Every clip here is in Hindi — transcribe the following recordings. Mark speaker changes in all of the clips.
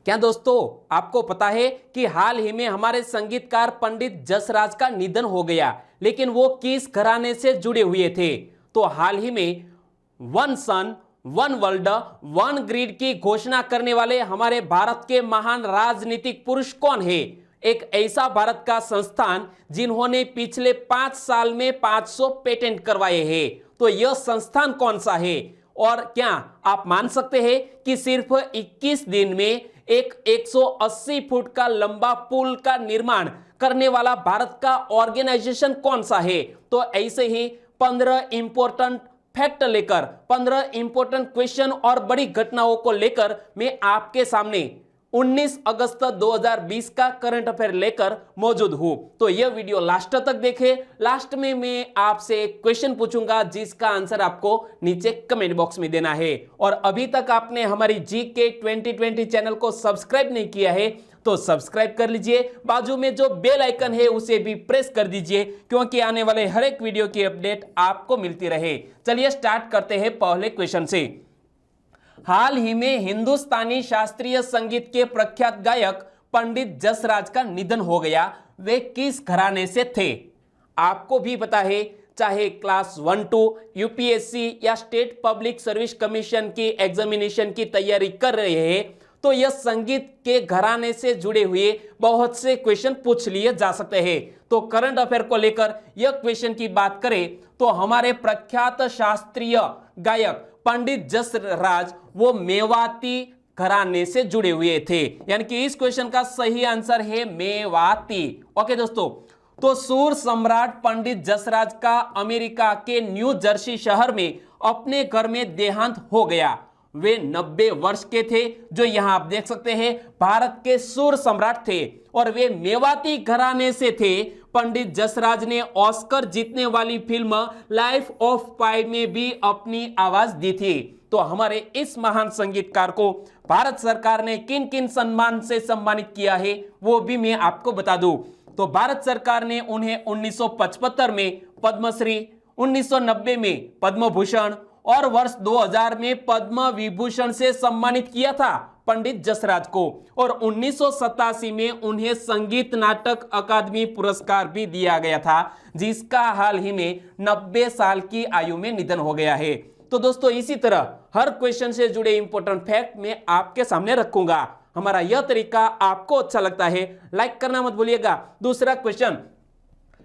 Speaker 1: क्या दोस्तों आपको पता है कि हाल ही में हमारे संगीतकार पंडित जसराज का निधन हो गया, लेकिन वो किस घराने से जुड़े हुए थे? तो हाल ही में one sun one world one grid की घोषणा करने वाले हमारे भारत के महान राजनीतिक पुरुष कौन है? एक ऐसा भारत का संस्थान जिन्होंने पिछले 5 साल में 500 पेटेंट करवाए हैं। तो यह संस्थान कौन सा है? और क्या आप मान सकते हैं कि सिर्फ 21 दिन में एक 180 फुट का लंबा पुल का निर्माण करने वाला भारत का ऑर्गेनाइजेशन कौन सा है? तो ऐसे ही 15 इंपॉर्टेंट फैक्ट लेकर 15 इंपॉर्टेंट क्वेश्चन और बड़ी घटनाओं को लेकर मैं आपके सामने 19 अगस्त 2020 का करंट अफेयर लेकर मौजूद हूं। तो यह वीडियो लास्ट तक देखें। लास्ट में मैं आपसे एक क्वेश्चन पूछूंगा जिसका आंसर आपको नीचे कमेंट बॉक्स में देना है। और अभी तक आपने हमारी जीके 2020 चैनल को सब्सक्राइब नहीं किया है तो सब्सक्राइब कर लीजिए। बाजू में जो बेल आइकन है उसे भी प्रेस कर दीजिए, क्योंकि आने वाले हर एक वीडियो की अपडेट आपको मिलती रहे। चलिए स्टार्ट करते हैं पहले क्वेश्चन से। हाल ही में हिंदुस्तानी शास्त्रीय संगीत के प्रख्यात गायक पंडित जसराज का निधन हो गया। वे किस घराने से थे? आपको भी पता है, चाहे क्लास 1-2 यूपीएससी या स्टेट पब्लिक सर्विस कमीशन की एग्जामिनेशन की तैयारी कर रहे हैं तो यह संगीत के घराने से जुड़े हुए बहुत से क्वेश्चन पूछ लिए जा सकते हैं। तो करंट अफेयर को लेकर यह क्वेश्चन की बात करें तो हमारे प्रख्यात शास्त्रीय गायक पंडित जसराज वो मेवाती घराने से जुड़े हुए थे, यानी कि इस क्वेश्चन का सही आंसर है मेवाती। ओके दोस्तों, तो सुर सम्राट पंडित जसराज का अमेरिका के न्यू जर्सी शहर में अपने घर में देहांत हो गया। वे 90 वर्ष के थे, जो यहां आप देख सकते हैं भारत के सुर सम्राट थे और वे मेवाती घराने से थे। पंडित जसराज ने ऑस्कर जीतने वाली फिल्म लाइफ ऑफ पाई में भी अपनी आवाज दी थी। तो हमारे इस महान संगीतकार को भारत सरकार ने किन किन सम्मान से सम्मानित किया है वो भी मैं आपको बता दूं। तो भारत सरकार ने उन्हें 1975 में पद्मश्री, 1990 में पद्म भूषण और वर्ष 2000 में पद्म विभूषण से सम्मानित किया था पंडित जसराज को। और 1987 में उन्हें संगीत नाटक अकादमी पुरस्कार भी दिया गया था, जिसका हाल ही में 90 साल की आयु में निधन हो गया है। तो दोस्तों इसी तरह हर क्वेश्चन से जुड़े इंपॉर्टेंट फैक्ट मैं आपके सामने रखूंगा। हमारा यह तरीका आपको अच्छा लगता है, लाइक करना मत भूलिएगा। दूसरा क्वेश्चन,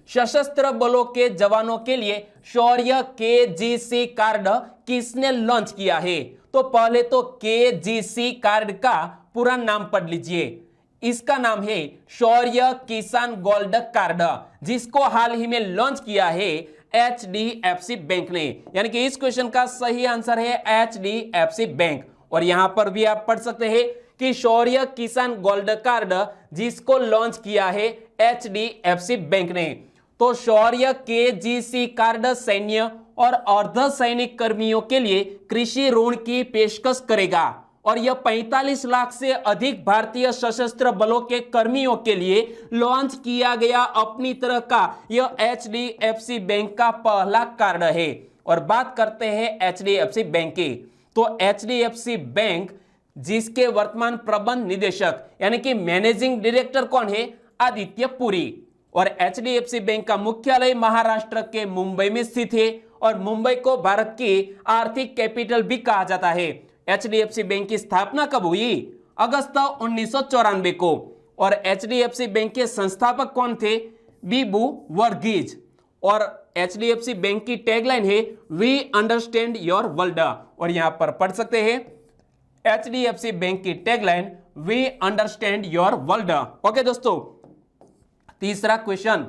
Speaker 1: सशस्त्र बलों के जवानों के लिए शौर्य केजीसी कार्ड किसने लॉन्च किया है? तो पहले तो केजीसी कार्ड का पूरा नाम पढ़ लीजिए। इसका नाम है शौर्य किसान गोल्ड कार्ड, जिसको हाल ही में लॉन्च किया है एचडीएफसी बैंक ने, यानी कि इस क्वेश्चन का सही आंसर है एचडीएफसी बैंक। और यहां पर भी आप पढ़ सकते हैं कि शौर्य किसान गोल्ड कार्ड जिसको लॉन्च किया है एचडीएफसी बैंक ने। तो शौर्य केजीसी कार्ड सैन्य और अर्ध सैनिक कर्मियों के लिए कृषि ऋण की पेशकश करेगा और यह 45 लाख से अधिक भारतीय सशस्त्र बलों के कर्मियों के लिए लॉन्च किया गया अपनी तरह का यह एचडीएफसी बैंक का पहला कार्ड है। और बात करते हैं एचडीएफसी बैंक की, तो एचडीएफसी बैंक जिसके वर्तमान प्रबंध निदेशक यानी कि मैनेजिंग डायरेक्टर कौन है? आदित्य पुरी। और एचडीएफसी बैंक का मुख्यालय महाराष्ट्र के मुंबई में स्थित है और मुंबई को भारत की आर्थिक कैपिटल भी कहा जाता है। एचडीएफसी बैंक की स्थापना कब हुई? अगस्त 1994 को। और एचडीएफसी बैंक के संस्थापक कौन थे? बीबू वर्गीज। और एचडीएफसी बैंक की टैगलाइन है वी अंडरस्टैंड योर वर्ल्ड। और यहां पर पढ़ सकते हैं एचडीएफसी बैंक की tagline we understand your world. Okay दोस्तों, तीसरा क्वेश्चन,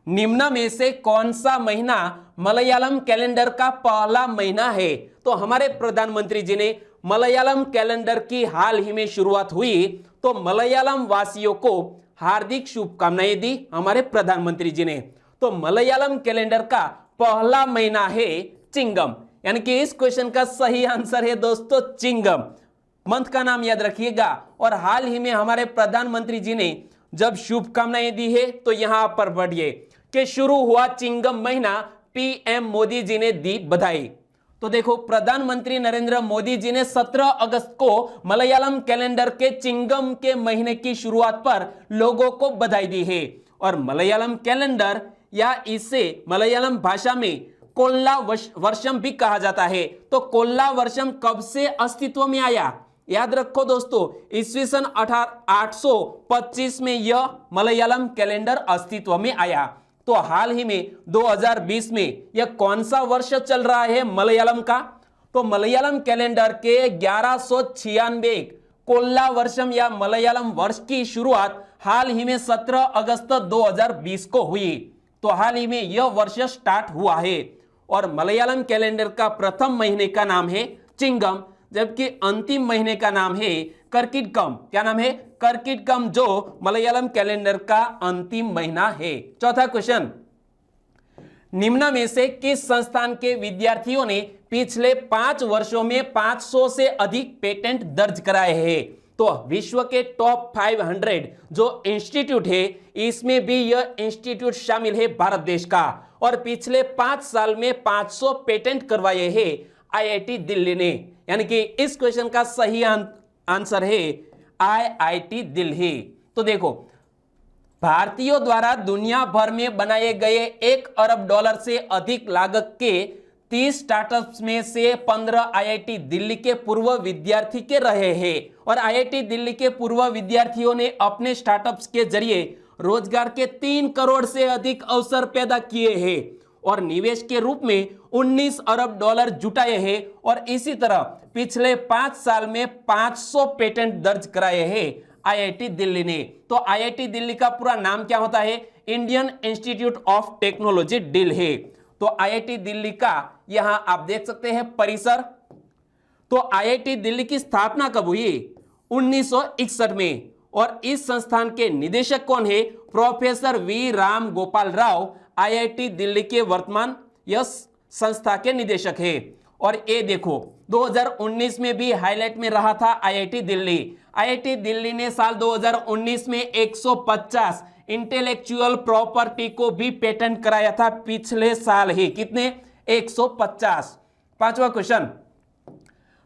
Speaker 1: निम्न में से कौन सा महीना मलयालम कैलेंडर का पहला महीना है? तो हमारे प्रधानमंत्री जी ने मलयालम कैलेंडर की हाल ही में शुरुआत हुई, तो मलयालम वासियों को हार्दिक शुभकामनाएं दी हमारे प्रधानमंत्री जी ने। तो मलयालम कैलेंडर का पहला महीना है चिंगम, यानी कि इस क्वेश्चन का सही आंसर है दोस्तों चिंगम। मंथ का नाम याद रखिएगा। और हाल ही में हमारे प्रधानमंत्री जी ने जब शुभकामनाएं दी है तो यहां पर बढ़िए कि शुरू हुआ चिंगम महीना, पीएम मोदी जी ने दी बधाई। तो देखो, प्रधानमंत्री नरेंद्र मोदी जी ने 17 अगस्त को मलयालम कैलेंडर के चिंगम के महीने की शुरुआत पर लोगों को बधाई दी है। और मलयालम कैलेंडर या इसे मलयालम भाषा में कोल्ला वर्षम भी कहा जाता है। तो कोल्ला वर्षम कब से अस्तित्व में आया? याद रखो दोस्तों, ईस्वी सन 825 में यह मलयालम कैलेंडर अस्तित्व में आया। तो हाल ही में 2020 में यह कौन सा वर्ष चल रहा है मलयालम का? तो मलयालम कैलेंडर के 1196 कोल्ला वर्षम या मलयालम वर्ष की शुरुआत हाल ही में 17 अगस्त 2020 को हुई। तो हाल ही में यह वर्ष स्टार्ट हुआ है। और मलयालम कैलेंडर का प्रथम महीने का नाम है चिंगम, जबकि अंतिम महीने का नाम है कर्किटकम। क्या नाम है? कर्किटकम, जो मलयालम कैलेंडर का अंतिम महीना है। चौथा क्वेश्चन, निम्न में से किस संस्थान के विद्यार्थियों ने पिछले 5 वर्षों में 500 से अधिक पेटेंट दर्ज कराए हैं? तो विश्व के टॉप 500 जो इंस्टीट्यूट है, इसमें भी यह इंस्टीट्यूट शामिल है भारत देश का। और पिछले 5 साल में 500 पेटेंट करवाए हैं आईआईटी दिल्ली ने। यानी कि इस क्वेश्चन का सही आंसर है आईआईटी दिल्ली। तो देखो, भारतीयों द्वारा दुनिया भर में बनाए गए $1 अरब से अधिक लागत के 30 स्टार्टअप्स में से 15 आईआईटी दिल्ली के पूर्व विद्यार्थी के रहे हैं। और आईआईटी दिल्ली के पूर्व विद्यार्थियों ने अपने स्टार्टअप्स के जरिए रोजगार के 3 करोड़ से अधिक अवसर पैदा किए हैं और निवेश के रूप में $19 अरब जुटाए हैं। और इसी तरह पिछले 5 साल में 500 पेटेंट दर्ज कराए हैं आईआईटी दिल्ली ने। तो आईआईटी दिल्ली का पूरा नाम क्या होता है? Indian institute of technology Delhi. तो आईआईटी दिल्ली का यहां आप देख सकते हैं परिसर। तो आईआईटी दिल्ली की स्थापना कब हुई? 1961 में। और इस संस्थान के निदेशक कौन है? Professor V Ram Gopal Rao IIT Delhi के वर्तमान यह संस्था के निदेशक है। और ये देखो, 2019 में भी हाईलाइट में रहा था आईआईटी दिल्ली। आईआईटी दिल्ली ने साल 2019 में 150 इंटेलेक्चुअल प्रॉपर्टी को भी पेटेंट कराया था पिछले साल ही। कितने? 150। पांचवा क्वेश्चन,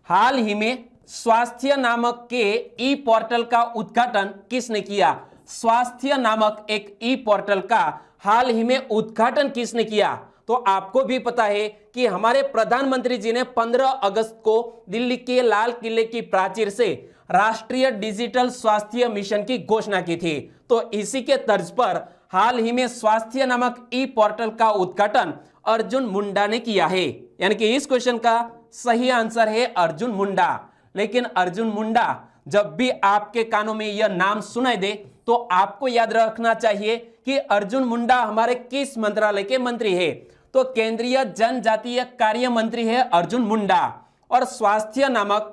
Speaker 1: हाल ही में स्वास्थ्य नामक के ई पोर्टल का उद्घाटन किसने किया? स्वास्थ्य नामक एक ई पोर्टल का हाल ही में उद्घाटन किसने किया? तो आपको भी पता है कि हमारे प्रधानमंत्री जी ने 15 अगस्त को दिल्ली के लाल किले की प्राचीर से राष्ट्रीय डिजिटल स्वास्थ्य मिशन की घोषणा की थी। तो इसी के तर्ज पर हाल ही में स्वास्थ्य नामक ई पोर्टल का उद्घाटन अर्जुन मुंडा ने किया है। यानी कि इस क्वेश्चन का सही आंसर है अर्जुन मुंडा। लेकिन अर्जुन मुंडा, जब भी आपके कानों में यह नाम सुनाई दे तो आपको याद रखना चाहिए कि अर्जुन मुंडा हमारे किस मंत्रालय के मंत्री है? तो केंद्रीय जनजातीय कार्य मंत्री है अर्जुन मुंडा। और स्वास्थ्य नामक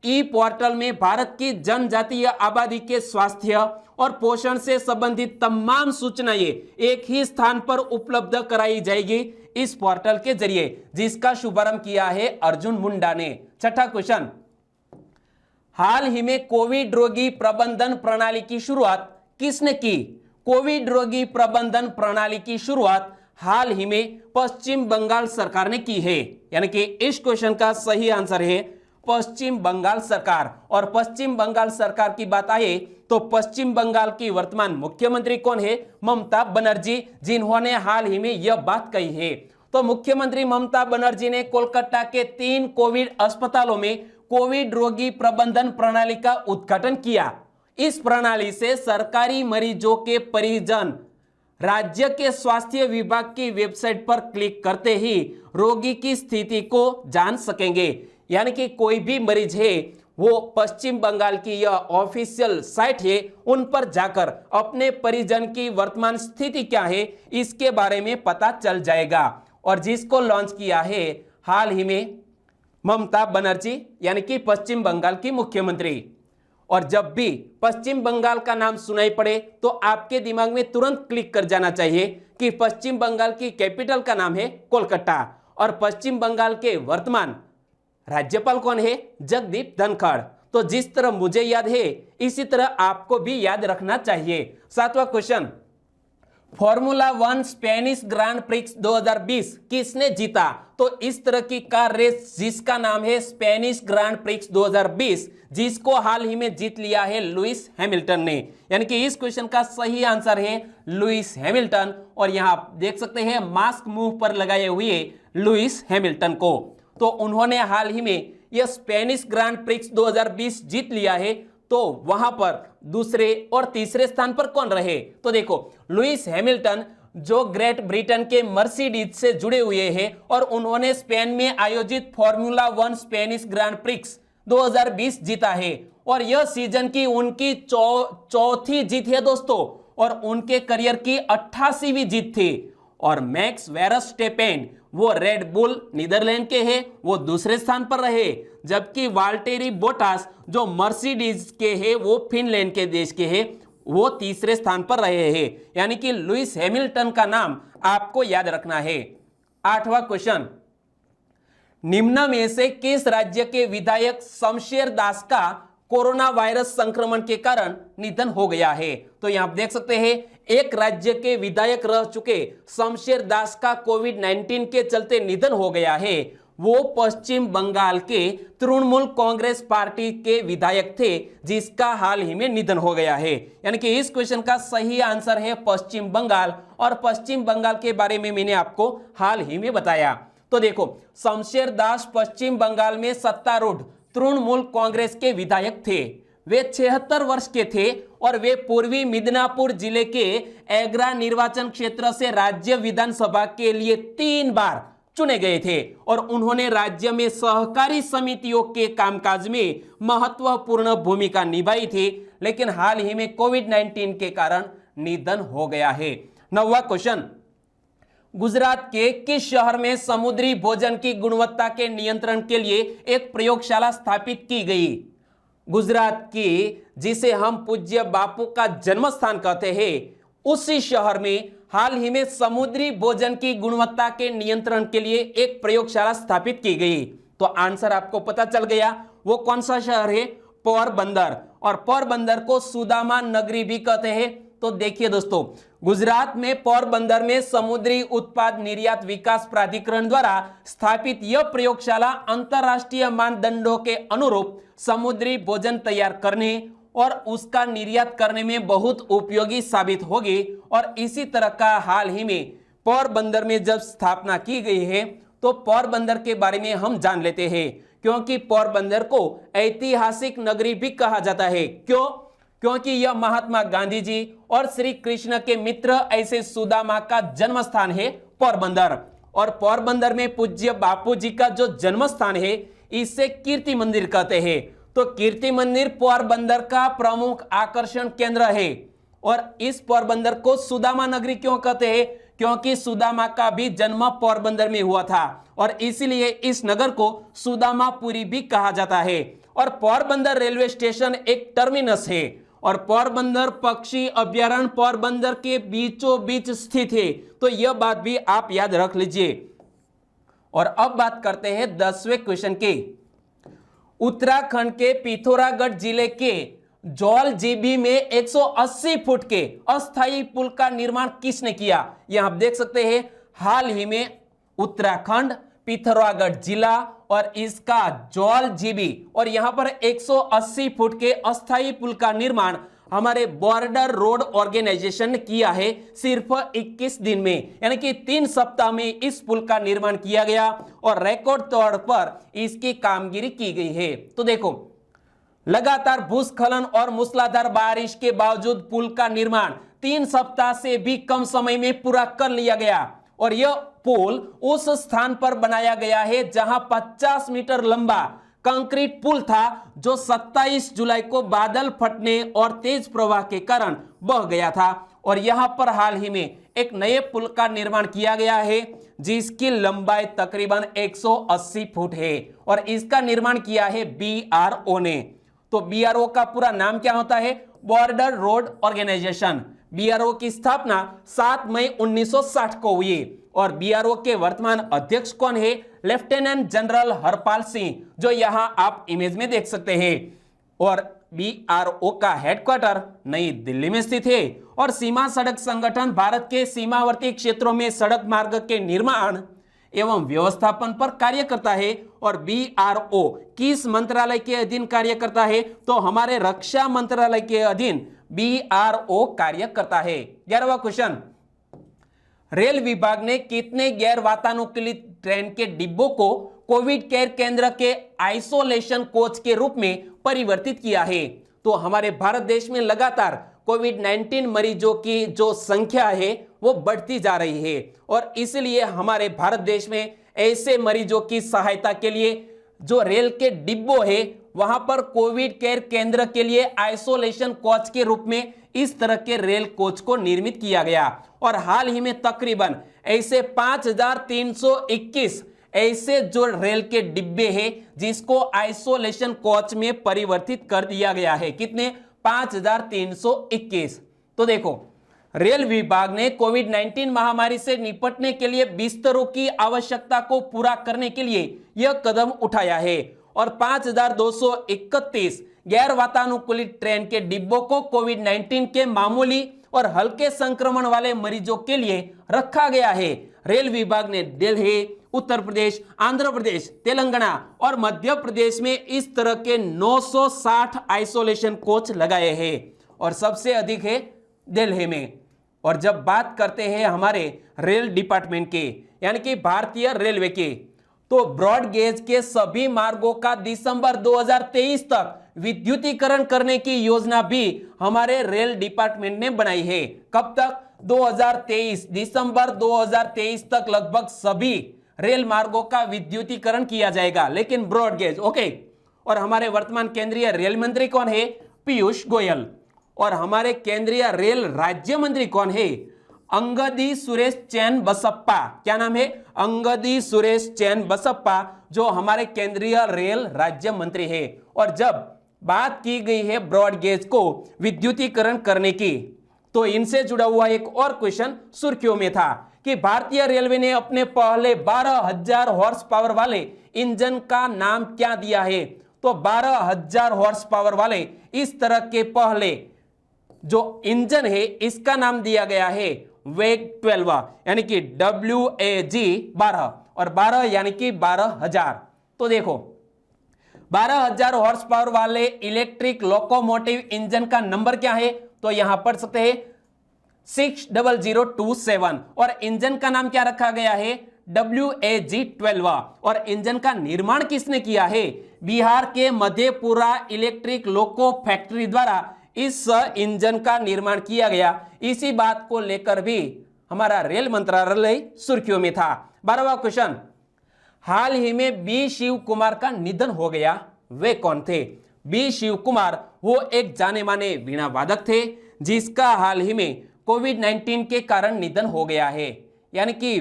Speaker 1: ई पोर्टल में भारत की जनजातीय आबादी के स्वास्थ्य और पोषण से संबंधित तमाम सूचनाएं एक ही स्थान पर उपलब्ध कराई जाएगी इस पोर्टल के जरिए, जिसका शुभारंभ किया है अर्जुन मुंडा ने। छठा क्वेश्चन, हाल ही में कोविड रोगी प्रबंधन प्रणाली की शुरुआत किसने की? कोविड रोगी प्रबंधन प्रणाली की शुरुआत हाल ही में पश्चिम बंगाल सरकार ने की है। यानी कि इस क्वेश्चन का सही आंसर है पश्चिम बंगाल सरकार। और पश्चिम बंगाल सरकार की बात आए तो पश्चिम बंगाल की वर्तमान मुख्यमंत्री कौन है? ममता बनर्जी, जिन्होंने हाल ही में यह बात कही है। तो मुख्यमंत्री ममता बनर्जी ने कोलकाता के 3 कोविड अस्पतालों में कोविड रोगी प्रबंधन प्रणाली का उद्घाटन किया। इस प्रणाली से सरकारी मरीजों के परिजन राज्य के स्वास्थ्य विभाग की वेबसाइट पर क्लिक करते ही रोगी की स्थिति को जान सकेंगे। यानी कि कोई भी मरीज है वो पश्चिम बंगाल की यह ऑफिशियल साइट है, उन पर जाकर अपने परिजन की वर्तमान स्थिति क्या है इसके बारे में पता चल जाएगा। और जिसको लॉन्च किया है हाल ही में ममता बनर्जी, यानी कि पश्चिम बंगाल की मुख्यमंत्री। और जब भी पश्चिम बंगाल का नाम सुनाई पड़े तो आपके दिमाग में तुरंत क्लिक कर जाना चाहिए कि पश्चिम बंगाल की कैपिटल का नाम है कोलकाता। और पश्चिम बंगाल के वर्तमान राज्यपाल कौन है? जगदीप धनखड़। तो जिस तरह मुझे याद है इसी तरह आपको भी याद रखना चाहिए। 7वां question, formula 1 Spanish Grand Prix 2020 किसने जीता? तो इस तरह की कार रेस जिसका नाम है स्पेनिश ग्रांड प्रिक्स 2020, जिसको हाल ही में जीत लिया है लुइस हैमिल्टन ने। यानी कि इस क्वेश्चन का सही आंसर है लुइस हैमिल्टन। और यहां आप देख सकते हैं मास्क मुंह पर लगाए हुए लुइस हैमिल्टन को। तो उन्होंने हाल ही में यह स्पेनिश ग्रांड प्रिक्स 2020 जीत लिया है। तो वहां पर दूसरे और तीसरे स्थान पर कौन रहे? तो देखो, लुइस हैमिल्टन जो ग्रेट ब्रिटेन के मर्सिडीज से जुड़े हुए हैं और उन्होंने स्पेन में आयोजित फॉर्मूला 1 स्पेनिश ग्रांड प्रिक्स 2020 जीता है और यह सीजन की उनकी चौथी जीत है दोस्तों, और उनके करियर की 88वीं जीत थी। और मैक्स वेरस्टेपेन वो रेड बुल नीदरलैंड के हैं, वो दूसरे स्थान पर रहे, जबकि वाल्टेरी बोटास जो मर्सिडीज के हैं वो फिनलैंड के देश के हैं, वो तीसरे स्थान पर रहे हैं। यानी कि लुइस हैमिल्टन का नाम आपको याद रखना है। 8वां क्वेश्चन, निम्न में से किस राज्य के विधायक शमशेर दास का कोरोना वायरस संक्रमण के कारण निधन हो गया है? तो यहां आप देख सकते हैं एक राज्य के विधायक रह चुके शमशेर दास का कोविड-19 के चलते निधन हो गया है। वो पश्चिम बंगाल के तृणमूल कांग्रेस पार्टी के विधायक थे, जिसका हाल ही में निधन हो गया है। यानी कि इस क्वेश्चन का सही आंसर है पश्चिम बंगाल, और पश्चिम बंगाल के बारे में मैंने आपको हाल ही में बताया। तो देखो, शमशेर दास पश्चिम बंगाल में सत्तारूढ़ तृणमूल कांग्रेस के विधायक थे। वे 76 वर्ष के थे और वे पूर्वी मिदनापुर जिले के एग्रा निर्वाचन क्षेत्र से राज्य विधानसभा के लिए 3 बार चुने गए थे और उन्होंने राज्य में सहकारी समितियों के कामकाज में महत्वपूर्ण भूमिका निभाई थी, लेकिन हाल ही में कोविड-19 के कारण निधन हो गया है। 9वां क्वेश्चन, गुजरात के किस शहर में समुद्री भोजन की गुणवत्ता के नियंत्रण के लिए एक प्रयोगशाला स्थापित की गई? गुजरात की, जिसे हम पूज्य बापू का जन्म स्थान कहते हैं, उसी शहर में हाल ही में समुद्री भोजन की गुणवत्ता के नियंत्रण के लिए एक प्रयोगशाला स्थापित की गई। तो आंसर आपको पता चल गया, वो कौन सा शहर है? पोरबंदर। और पोरबंदर को सुदामा नगरी भी कहते हैं। तो देखिए दोस्तों, गुजरात में पोरबंदर में समुद्री उत्पाद निर्यात विकास प्राधिकरण द्वारा स्थापित यह प्रयोगशाला अंतरराष्ट्रीय मानदंडों के अनुरूप समुद्री भोजन तैयार करने और उसका निर्यात करने में बहुत उपयोगी साबित होगी। और इसी तरह का हाल ही में पोरबंदर में जब स्थापना की गई है, तो पोरबंदर के बारे में हम जान लेते हैं, क्योंकि पोरबंदर को ऐतिहासिक नगरी भी कहा जाता है। क्यों? क्योंकि यह महात्मा गांधी जी और श्री कृष्ण के मित्र ऐसे सुदामा का जन्म स्थान है पोरबंदर। और पोरबंदर में पूज्य बापू जी का जो जन्म स्थान है, इसे कीर्ति मंदिर कहते हैं। तो कीर्ति मंदिर पोरबंदर का प्रमुख आकर्षण केंद्र है। और इस पोरबंदर को सुदामा नगरी क्यों कहते हैं? क्योंकि सुदामा का भी जन्म पोरबंदर में हुआ था और इसीलिए इस नगर को सुदामापुरी भी कहा जाता है। और पोरबंदर रेलवे स्टेशन एक टर्मिनस है और पोरबंदर पक्षी अभ्यारण्य पोरबंदर के बीचों बीच स्थित है। तो यह बात भी आप याद रख लीजिए। और अब बात करते हैं 10वें क्वेश्चन की। उत्तराखंड के पिथौरागढ़ जिले के जौलजीबी में 180 फुट के अस्थायी पुल का निर्माण किसने किया? यहां आप देख सकते हैं हाल ही में उत्तराखंड, पिथौरागढ़ जिला और इसका जौलजीबी, और यहां पर 180 फुट के अस्थायी पुल का निर्माण हमारे बॉर्डर रोड ऑर्गेनाइजेशन ने किया है सिर्फ 21 दिन में। यानी कि 3 सप्ताह में इस पुल का निर्माण किया गया और रिकॉर्ड तौर पर इसकी कामगिरी की गई है। तो देखो, लगातार भूस्खलन और मूसलाधार बारिश के बावजूद पुल का निर्माण 3 सप्ताह से भी कम समय में पूरा कर लिया गया। और यह पुल उस स्थान पर बनाया गया है जहां 50 मीटर लंबा कंक्रीट पुल था, जो 27 जुलाई को बादल फटने और तेज प्रवाह के कारण बह गया था। और यहां पर हाल ही में एक नए पुल का निर्माण किया गया है, जिसकी लंबाई तकरीबन 180 फुट है और इसका निर्माण किया है BRO ने। तो BRO का पूरा नाम क्या होता है? Border road organisation. BRO की स्थापना 7 मई 1960 को हुई और BRO के वर्तमान अध्यक्ष कौन है? लेफ्टिनेंट जनरल हरपाल सिंह, जो यहां आप इमेज में देख सकते हैं। और BRO का हेडक्वार्टर नई दिल्ली में स्थित है और सीमा सड़क संगठन भारत के सीमावर्ती क्षेत्रों में सड़क मार्ग के निर्माण एवं व्यवस्थापन पर कार्य करता है। और BRO किस मंत्रालय के अधीन कार्य करता है? तो हमारे रक्षा मंत्रालय के अधीन BRO कार्य करता है। 11वां क्वेश्चन, रेल विभाग ने कितने गैर वातानुकूलित ट्रेन के डिब्बों को कोविड केयर केंद्र के आइसोलेशन कोच के रूप में परिवर्तित किया है? तो हमारे भारत देश में लगातार कोविड-19 मरीजों की जो संख्या है वो बढ़ती जा रही है और इसलिए हमारे भारत देश में ऐसे मरीजों की सहायता के लिए जो रेल के डिब्बों है वहां पर कोविड केयर केंद्र के लिए आइसोलेशन कोच के रूप में इस तरह के रेल कोच को निर्मित किया गया। और हाल ही में तकरीबन ऐसे 5321 ऐसे जो रेल के डिब्बे हैं जिसको आइसोलेशन कोच में परिवर्तित कर दिया गया है। कितने? 5321। तो देखो, रेल विभाग ने कोविड-19 महामारी से निपटने के लिए बिस्तरों की आवश्यकता को पूरा करने के लिए यह कदम उठाया है और 5231 गैर वातानुकूलित ट्रेन के डिब्बों को कोविड-19 के मामूली और हल्के संक्रमण वाले मरीजों के लिए रखा गया है। रेल विभाग ने दिल्ली, उत्तर प्रदेश, आंध्र प्रदेश, तेलंगाना और मध्य प्रदेश में इस तरह के 960 आइसोलेशन कोच लगाए हैं और सबसे अधिक है दिल्ली में। और जब बात करते हैं हमारे रेल डिपार्टमेंट के यानी कि भारतीय रेलवे के, तो ब्रॉड गेज के सभी मार्गों का दिसंबर 2023 तक विद्युतीकरण करने की योजना भी हमारे रेल डिपार्टमेंट ने बनाई है। कब तक? 2023, दिसंबर 2023 तक लगभग सभी रेल मार्गों का विद्युतीकरण किया जाएगा, लेकिन ब्रॉड गेज। ओके। और हमारे वर्तमान केंद्रीय रेल मंत्री कौन है? पीयूष गोयल। और हमारे केंद्रीय रेल राज्य मंत्री कौन है? अंगदी सुरेश चैन बसप्पा। क्या नाम है? अंगदी सुरेश चैन बसप्पा, जो हमारे केंद्रीय रेल राज्य मंत्री है। और जब बात की गई है ब्रॉड गेज को विद्युतीकरण करने की, तो इनसे जुड़ा हुआ एक और क्वेश्चन सुर्खियों में था कि भारतीय रेलवे ने अपने पहले 12,000 हॉर्स पावर वाले इंजन का नाम क्या दिया है? तो 12,000 हॉर्स पावर वाले इस तरह के पहले जो इंजन है इसका नाम दिया गया है वेग 12 यानी कि WAG 12 और 12 यानी कि 12,000। तो देखो, 12,000 हॉर्स पावर वाले इलेक्ट्रिक लोकोमोटिव इंजन का नंबर क्या है? तो यहां पढ़ सकते हैं 60027 और इंजन का नाम क्या रखा गया है? WAG 12। और इंजन का निर्माण किसने किया है? बिहार के मधेपुरा इलेक्ट्रिक लोको फैक्ट्री द्वारा इस इंजन का निर्माण किया गया। इसी बात को लेकर भी हमारा रेल मंत्रालय सुर्खियों में था। 12वां क्वेश्चन, हाल ही में बी शिव कुमार का निधन हो गया, वे कौन थे? बी शिव कुमार वो एक जाने माने वीणा वादक थे जिसका हाल ही में कोविड-19 के कारण निधन हो गया है। यानी कि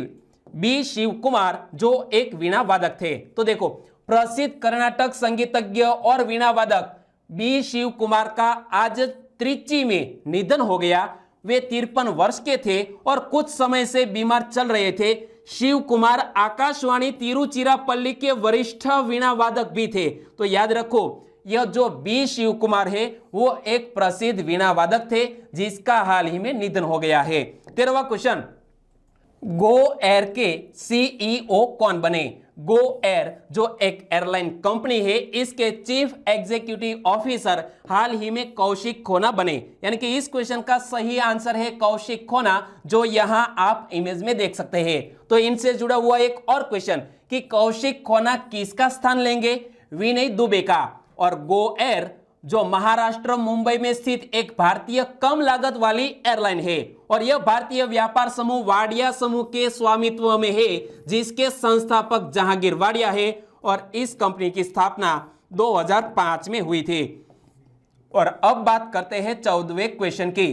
Speaker 1: बी शिव कुमार जो एक वीणा वादक थे। तो देखो, प्रसिद्ध कर्नाटक संगीतज्ञ और वीणा वादक बी शिव कुमार का आज त्रिची में निधन हो गया। वे 53 वर्ष के थे और कुछ समय से बीमार चल रहे थे। शिव कुमार आकाशवाणी तिरुचिरापल्ली के वरिष्ठ वीणा वादक भी थे। तो याद रखो, यह जो बी शिव कुमार है वो एक प्रसिद्ध वीणा वादक थे जिसका हाल ही में निधन हो गया है। 13वां क्वेश्चन, गो एयर के CEO कौन बने? गो एयर जो एक एयरलाइन कंपनी है, इसके चीफ एग्जीक्यूटिव ऑफिसर हाल ही में कौशिक खोना बने। यानी कि इस क्वेश्चन का सही आंसर है कौशिक खोना, जो यहां आप इमेज में देख सकते हैं। तो इनसे जुड़ा हुआ एक और क्वेश्चन कि कौशिक खोना किसका स्थान लेंगे? विनय दुबे का। और गो एयर जो महाराष्ट्र मुंबई में स्थित एक भारतीय कम लागत वाली एयरलाइन है और यह भारतीय व्यापार समूह वाडिया समूह के स्वामित्व में है, जिसके संस्थापक जहांगीर वाडिया है और इस कंपनी की स्थापना 2005 में हुई थी। और अब बात करते हैं 14वें क्वेश्चन की।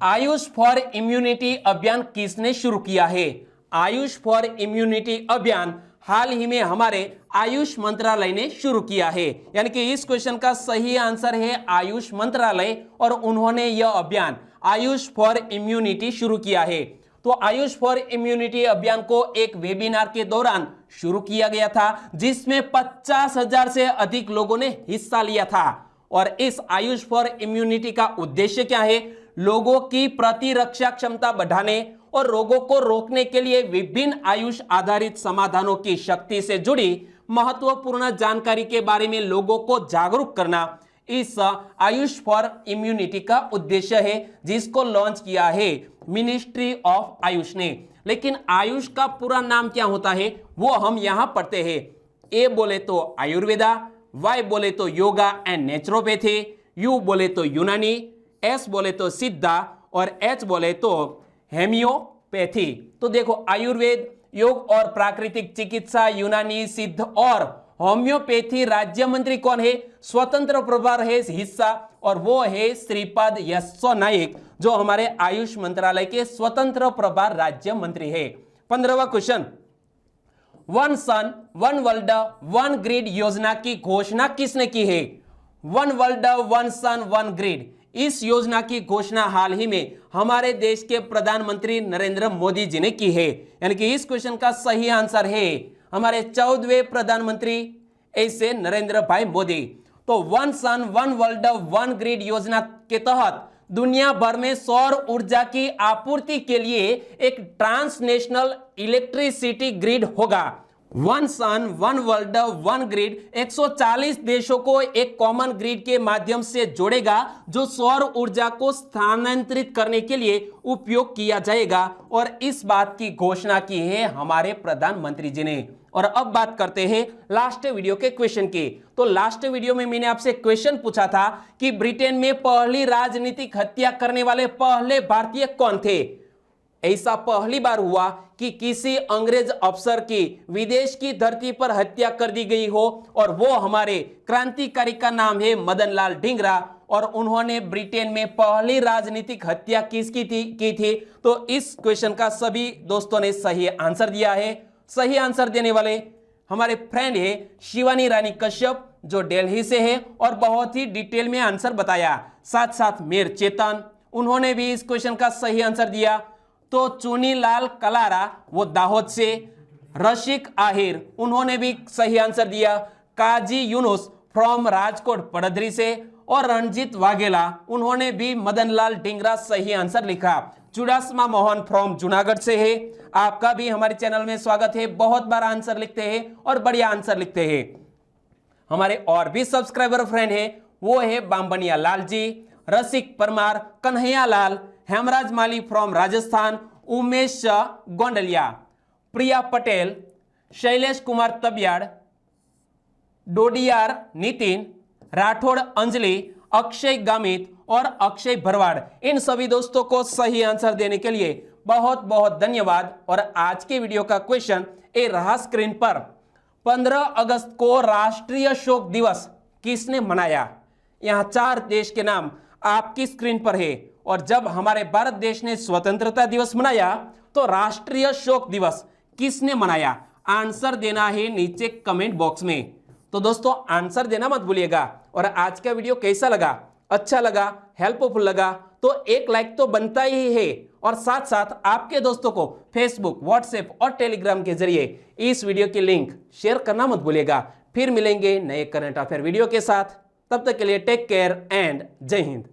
Speaker 1: आयुष फॉर इम्यूनिटी अभियान किसने शुरू किया है? आयुष फॉर इम्यूनिटी अभियान हाल ही में हमारे आयुष मंत्रालय ने शुरू किया है। यानी कि इस क्वेश्चन का सही आंसर है आयुष मंत्रालय और उन्होंने यह अभियान आयुष फॉर इम्यूनिटी शुरू किया है। तो आयुष फॉर इम्यूनिटी अभियान को एक वेबिनार के दौरान शुरू किया गया था, जिसमें 50,000 से अधिक लोगों ने हिस्सा लिया था। और इस आयुष फॉर इम्यूनिटी का उद्देश्य क्या है? लोगों की प्रतिरक्षा क्षमता बढ़ाने और रोगों को रोकने के लिए विभिन्न आयुष आधारित समाधानों की शक्ति से जुड़ी महत्वपूर्ण जानकारी के बारे में लोगों को जागरूक करना इस आयुष फॉर इम्यूनिटी का उद्देश्य है, जिसको लॉन्च किया है मिनिस्ट्री ऑफ आयुष ने। लेकिन आयुष का पूरा नाम क्या होता है वो हम यहां पढ़ते हैं। ए बोले तो आयुर्वेदा, वाई बोले तो योगा एंड नेचुरोपैथी, यू बोले तो यूनानी, एस बोले तो सिद्धा और एच बोले तो हेमियोपैथी। तो देखो, आयुर्वेद, योग और प्राकृतिक चिकित्सा, यूनानी, सिद्ध और होम्योपैथी राज्य मंत्री कौन है? स्वतंत्र प्रभार है हिस्सा, और वो है श्रीपद यशो नाइक, जो हमारे आयुष मंत्रालय के स्वतंत्र प्रभार राज्य मंत्री है। 15वां question, one sun one world one grid योजना की घोषणा किसने की है? One world one sun one grid, इस योजना की घोषणा हाल ही में हमारे देश के प्रधानमंत्री नरेंद्र मोदी जी ने की है। यानी कि इस क्वेश्चन का सही आंसर है हमारे 14वें प्रधानमंत्री ऐसे नरेंद्र भाई मोदी। तो one sun one world one grid योजना के तहत दुनिया भर में सौर ऊर्जा की आपूर्ति के लिए एक ट्रांसनेशनल इलेक्ट्रिसिटी ग्रिड होगा। One sun one world one grid 140 देशों को एक कॉमन ग्रिड के माध्यम से जोड़ेगा, जो सौर ऊर्जा को स्थानांतरित करने के लिए उपयोग किया जाएगा। और इस बात की घोषणा की है हमारे प्रधानमंत्री जी ने। और अब बात करते हैं लास्ट वीडियो के क्वेश्चन की। तो लास्ट वीडियो में मैंने आपसे क्वेश्चन पूछा था कि ब्रिटेन में पहली राजनीतिक हत्या करने वाले पहले भारतीय कौन थे? ऐसा पहली बार हुआ कि किसी अंग्रेज अफसर की विदेश की धरती पर हत्या कर दी गई हो, और वो हमारे क्रांतिकारी का नाम है मदन लाल ढींगरा। और उन्होंने ब्रिटेन में पहली राजनीतिक हत्या किसकी की थी? तो इस क्वेश्चन का सभी दोस्तों ने सही आंसर दिया है। सही आंसर देने वाले हमारे फ्रेंड है शिवानी रानी कश्यप, जो दिल्ली से है, और बहुत ही डिटेल में आंसर बताया। साथ साथ मेर चेतन, उन्होंने भी इस क्वेश्चन का सही आंसर दिया। तो चुनीलाल कलारा, वो दाहोद से, रशिक आहिर, उन्होंने भी सही आंसर दिया। काजी यूनुस फ्रॉम राजकोट पड़धरी से, और रणजीत वाघेला, उन्होंने भी मदन लाल ढींगरा सही आंसर लिखा। चुडासमा मोहन फ्रॉम जूनागढ़ से है। आपका भी हमारे चैनल में स्वागत है, बहुत बार आंसर लिखते हैं और बढ़िया आंसर लिखते हैं। हमारे और भी सब्सक्राइबर फ्रेंड है, वो है बामबनिया लाल जी, रसिक परमार, कन्हैया लाल, हेमराज माली फ्रॉम राजस्थान, उमेश गोंडलिया, प्रिया पटेल, शैलेश कुमार तबियाड़, डोडियार नितिन, राठौड़ अंजलि, अक्षय गामित और अक्षय भरवाड़, इन सभी दोस्तों को सही आंसर देने के लिए बहुत बहुत धन्यवाद। और आज के वीडियो का क्वेश्चन ए रहा स्क्रीन पर। 15 अगस्त को राष्ट्रीय शोक दिवस किसने मनाया? यहां 4 देश के नाम आपकी स्क्रीन पर है। और जब हमारे भारत देश ने स्वतंत्रता दिवस मनाया तो राष्ट्रीय शोक दिवस किसने मनाया? आंसर देना है नीचे कमेंट बॉक्स में। तो दोस्तों आंसर देना मत भूलिएगा। और आज का वीडियो कैसा लगा? अच्छा लगा, हेल्पफुल लगा तो एक लाइक तो बनता ही है। और साथ साथ आपके दोस्तों को फेसबुक, व्हाट्सएप और टेलीग्राम के जरिए इस वीडियो की लिंक शेयर करना मत भूलिएगा। फिर मिलेंगे नए करंट अफेयर वीडियो के साथ। तब तक के लिए टेक केयर एंड जय हिंद।